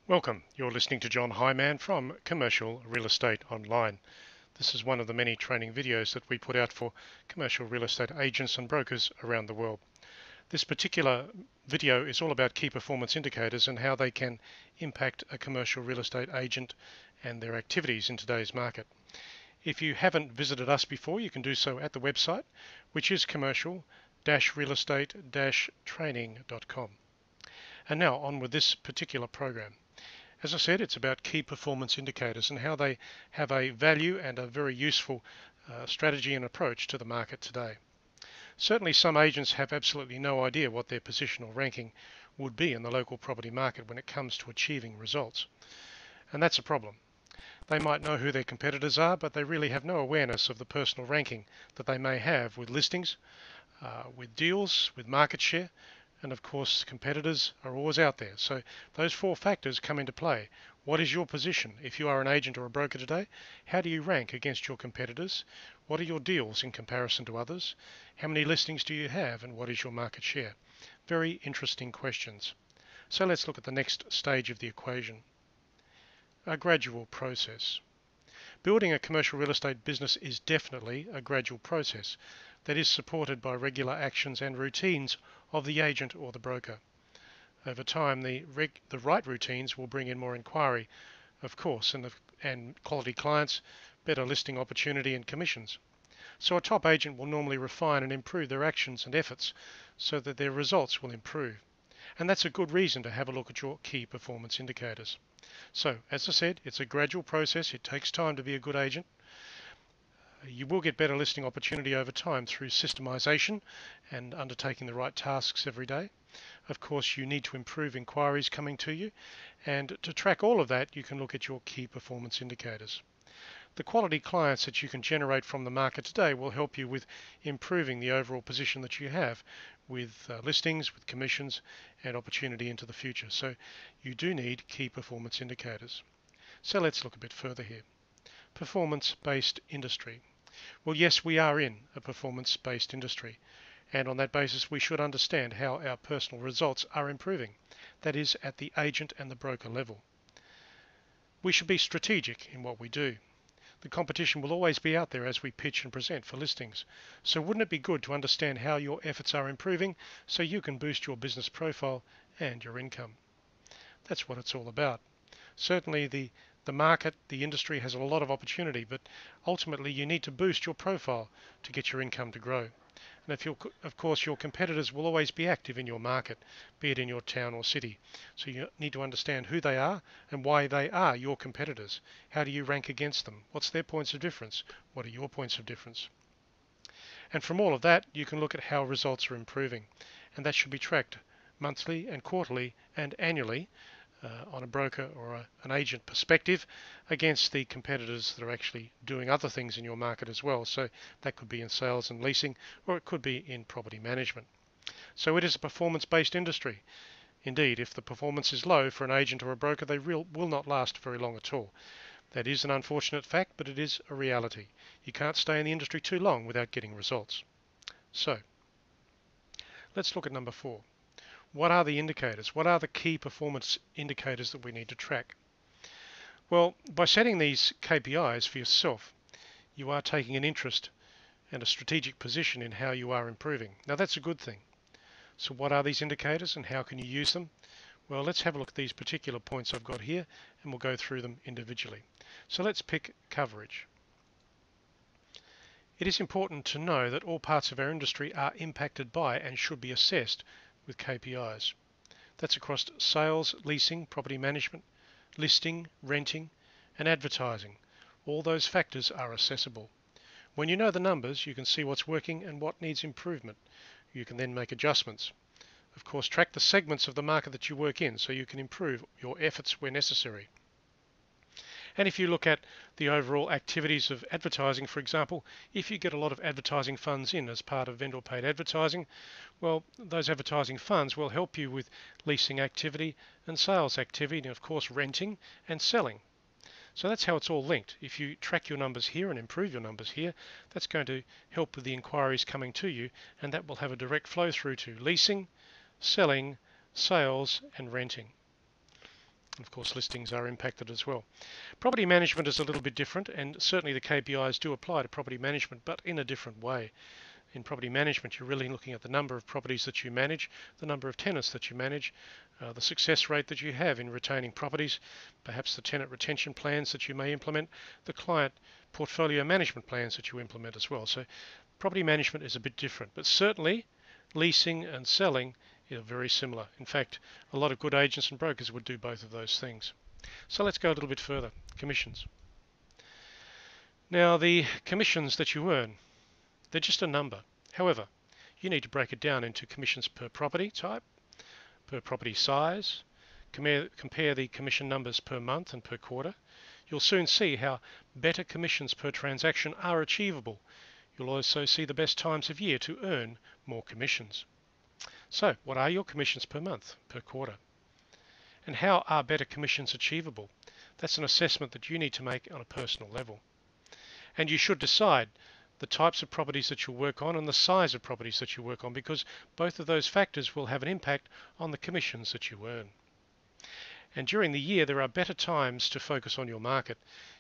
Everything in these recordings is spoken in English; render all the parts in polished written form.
Welcome. You're listening to John Hyman from Commercial Real Estate Online. This is one of the many training videos that we put out for commercial real estate agents and brokers around the world. This particular video is all about key performance indicators and how they can impact a commercial real estate agent and their activities in today's market. If you haven't visited us before, you can do so at the website, which is commercial-realestate-training.com. And now on with this particular program. As I said, it's about key performance indicators and how they have a value and a very useful strategy and approach to the market today. Certainly some agents have absolutely no idea what their position or ranking would be in the local property market when it comes to achieving results. And that's a problem. They might know who their competitors are, but they really have no awareness of the personal ranking that they may have with listings, with deals, with market share, and of course competitors are always out there. So those four factors come into play. What is your position? If you are an agent or a broker today, how do you rank against your competitors? What are your deals in comparison to others? How many listings do you have, and what is your market share? Very interesting questions. So let's look at the next stage of the equation. A gradual process. Building a commercial real estate business is definitely a gradual process that is supported by regular actions and routines of the agent or the broker. Over time, the right routines will bring in more inquiry, of course, and quality clients, better listing opportunity and commissions. So a top agent will normally refine and improve their actions and efforts so that their results will improve. And that's a good reason to have a look at your key performance indicators. So, as I said, it's a gradual process. It takes time to be a good agent. You will get better listing opportunity over time through systemization and undertaking the right tasks every day. Of course, you need to improve inquiries coming to you, and to track all of that, you can look at your key performance indicators. The quality clients that you can generate from the market today will help you with improving the overall position that you have with listings, with commissions, and opportunity into the future. So you do need key performance indicators. So let's look a bit further here. Performance-based industry. Well, yes, we are in a performance-based industry, and on that basis we should understand how our personal results are improving. That is, at the agent and the broker level. We should be strategic in what we do. The competition will always be out there as we pitch and present for listings. So wouldn't it be good to understand how your efforts are improving so you can boost your business profile and your income? That's what it's all about. Certainly the market, the industry has a lot of opportunity, but ultimately you need to boost your profile to get your income to grow. And of course, your competitors will always be active in your market, be it in your town or city. So you need to understand who they are and why they are your competitors. How do you rank against them? What's their points of difference? What are your points of difference? And from all of that, you can look at how results are improving. And that should be tracked monthly and quarterly and annually on a broker or an agent perspective against the competitors that are actually doing other things in your market as well. So that could be in sales and leasing, or it could be in property management. So it is a performance-based industry. Indeed, if the performance is low for an agent or a broker, they will not last very long at all. That is an unfortunate fact, but it is a reality. You can't stay in the industry too long without getting results. So let's look at number 4. What are the indicators? What are the key performance indicators that we need to track? Well, by setting these KPIs for yourself, you are taking an interest and a strategic position in how you are improving. Now that's a good thing. So what are these indicators and how can you use them? Well, let's have a look at these particular points I've got here and we'll go through them individually. So let's pick coverage. It is important to know that all parts of our industry are impacted by and should be assessed with KPIs. That's across sales, leasing, property management, listing, renting, and advertising. All those factors are assessable. When you know the numbers, you can see what's working and what needs improvement. You can then make adjustments. Of course, track the segments of the market that you work in so you can improve your efforts where necessary. And if you look at the overall activities of advertising, for example, if you get a lot of advertising funds in as part of vendor paid advertising, well, those advertising funds will help you with leasing activity and sales activity, and of course renting and selling. So that's how it's all linked. If you track your numbers here and improve your numbers here, that's going to help with the inquiries coming to you, and that will have a direct flow through to leasing, selling, sales, and renting. Of course, listings are impacted as well. Property management is a little bit different, and certainly the KPIs do apply to property management, but in a different way. In property management, you're really looking at the number of properties that you manage, the number of tenants that you manage, the success rate that you have in retaining properties, perhaps the tenant retention plans that you may implement, the client portfolio management plans that you implement as well. So property management is a bit different, but certainly leasing and selling are very similar. In fact, a lot of good agents and brokers would do both of those things. So let's go a little bit further. Commissions. Now, the commissions that you earn, they're just a number. However, you need to break it down into commissions per property type, per property size, compare the commission numbers per month and per quarter. You'll soon see how better commissions per transaction are achievable. You'll also see the best times of year to earn more commissions. So, what are your commissions per month, per quarter? And how are better commissions achievable? That's an assessment that you need to make on a personal level. And you should decide the types of properties that you work on and the size of properties that you work on, because both of those factors will have an impact on the commissions that you earn. And during the year, there are better times to focus on your market.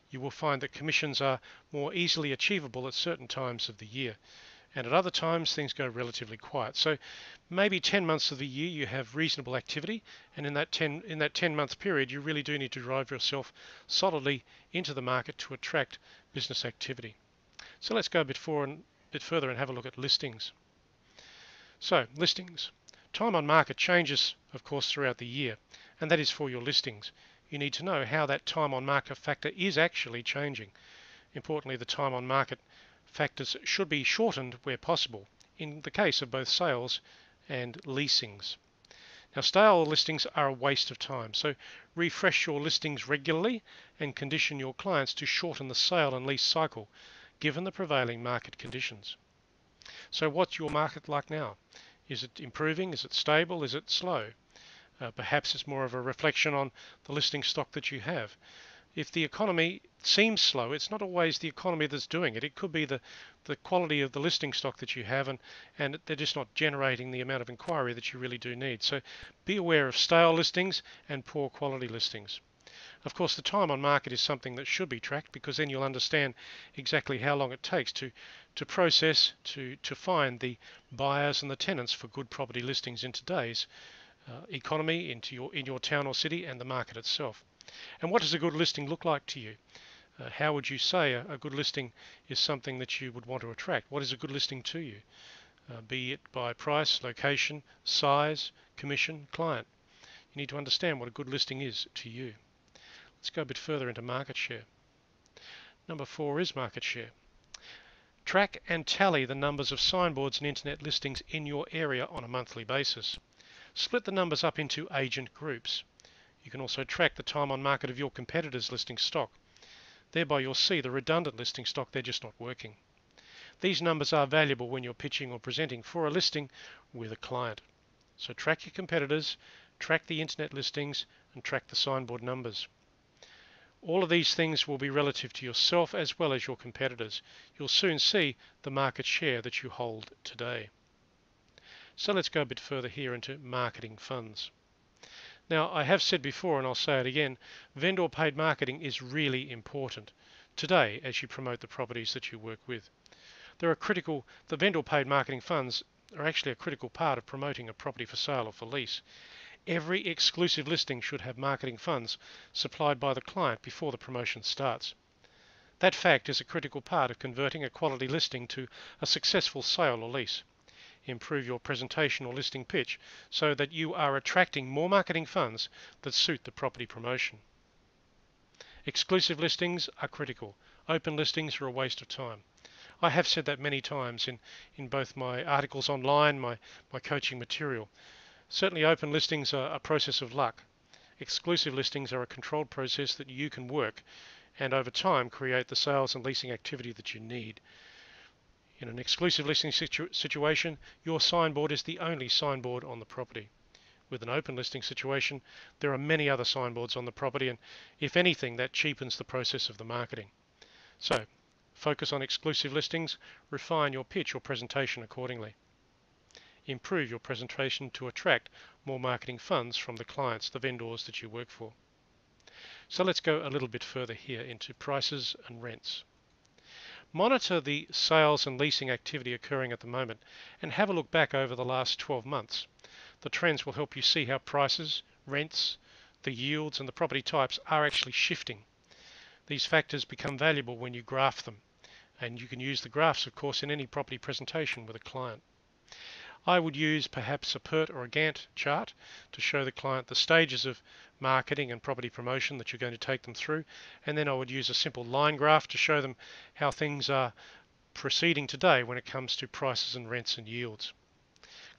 You will find that commissions are more easily achievable at certain times of the year. And at other times, things go relatively quiet. So maybe 10 months of the year you have reasonable activity, and in that 10-month period, you really do need to drive yourself solidly into the market to attract business activity. So let's go a bit further and have a look at listings. So listings. Time on market changes, of course, throughout the year, and that is for your listings. You need to know how that time on market factor is actually changing. Importantly, the time on market factors should be shortened where possible, in the case of both sales and leasings. Now, stale listings are a waste of time, so refresh your listings regularly and condition your clients to shorten the sale and lease cycle, given the prevailing market conditions. So what's your market like now? Is it improving? Is it stable? Is it slow? Perhaps it's more of a reflection on the listing stock that you have. If the economy seems slow, it's not always the economy that's doing it. It could be the quality of the listing stock that you have, and they're just not generating the amount of inquiry that you really do need. So be aware of stale listings and poor quality listings. Of course, the time on market is something that should be tracked, because then you'll understand exactly how long it takes to process, to find the buyers and the tenants for good property listings in today's economy, in your town or city, and the market itself. And what does a good listing look like to you? How would you say a good listing is something that you would want to attract? What is a good listing to you? Be it by price, location, size, commission, client. You need to understand what a good listing is to you. Let's go a bit further into market share. Number 4 is market share. Track and tally the numbers of signboards and internet listings in your area on a monthly basis. Split the numbers up into agent groups. You can also track the time on market of your competitors' listing stock. Thereby you'll see the redundant listing stock, they're just not working. These numbers are valuable when you're pitching or presenting for a listing with a client. So track your competitors, track the internet listings, and track the signboard numbers. All of these things will be relative to yourself as well as your competitors. You'll soon see the market share that you hold today. So let's go a bit further here into marketing funds. Now, I have said before, and I'll say it again, vendor paid marketing is really important today as you promote the properties that you work with. The vendor paid marketing funds are actually a critical part of promoting a property for sale or for lease. Every exclusive listing should have marketing funds supplied by the client before the promotion starts. That fact is a critical part of converting a quality listing to a successful sale or lease. Improve your presentation or listing pitch so that you are attracting more marketing funds that suit the property promotion. Exclusive listings are critical. Open listings are a waste of time. I have said that many times in both my articles online, my coaching material. Certainly open listings are a process of luck. Exclusive listings are a controlled process that you can work and over time create the sales and leasing activity that you need. In an exclusive listing situation, your signboard is the only signboard on the property. With an open listing situation, there are many other signboards on the property, and if anything, that cheapens the process of the marketing. So, focus on exclusive listings, refine your pitch or presentation accordingly. Improve your presentation to attract more marketing funds from the clients, the vendors that you work for. So let's go a little bit further here into prices and rents. Monitor the sales and leasing activity occurring at the moment and have a look back over the last 12 months. The trends will help you see how prices, rents, the yields and the property types are actually shifting. These factors become valuable when you graph them, and you can use the graphs, of course, in any property presentation with a client. I would use perhaps a PERT or a Gantt chart to show the client the stages of marketing and property promotion that you're going to take them through, and then I would use a simple line graph to show them how things are proceeding today when it comes to prices and rents and yields.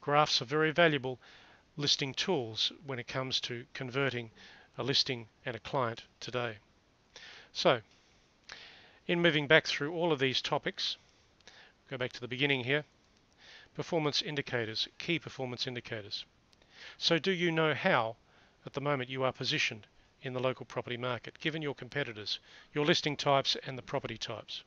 Graphs are very valuable listing tools when it comes to converting a listing and a client today. So, in moving back through all of these topics, go back to the beginning here. Performance indicators, key performance indicators. So do you know how at the moment you are positioned in the local property market, given your competitors, your listing types and the property types?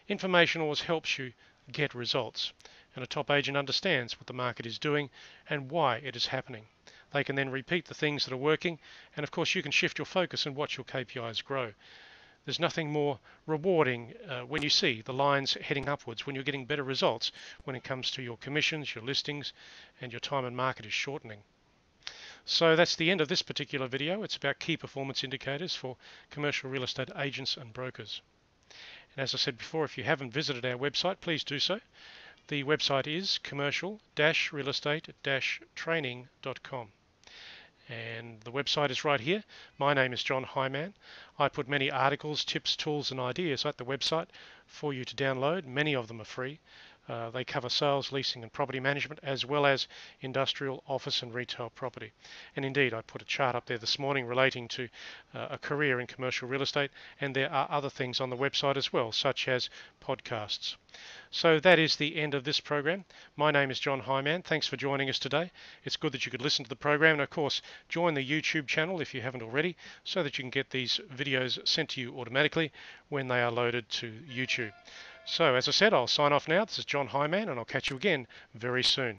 Information always helps you get results, and a top agent understands what the market is doing and why it is happening. They can then repeat the things that are working, and of course you can shift your focus and watch your KPIs grow. There's nothing more rewarding when you see the lines heading upwards, when you're getting better results when it comes to your commissions, your listings, and your time in market is shortening. So that's the end of this particular video. It's about key performance indicators for commercial real estate agents and brokers. And as I said before, if you haven't visited our website, please do so. The website is commercial-realestate-training.com. And the website is right here. My name is John Hyman. I put many articles, tips, tools and ideas at the website for you to download. Many of them are free. They cover sales, leasing and property management, as well as industrial, office and retail property. And indeed, I put a chart up there this morning relating to a career in commercial real estate, and there are other things on the website as well, such as podcasts. So that is the end of this program. My name is John Hyman. Thanks for joining us today. It's good that you could listen to the program, and of course join the YouTube channel if you haven't already, so that you can get these videos sent to you automatically when they are loaded to YouTube. So as I said, I'll sign off now. This is John Hyman, and I'll catch you again very soon.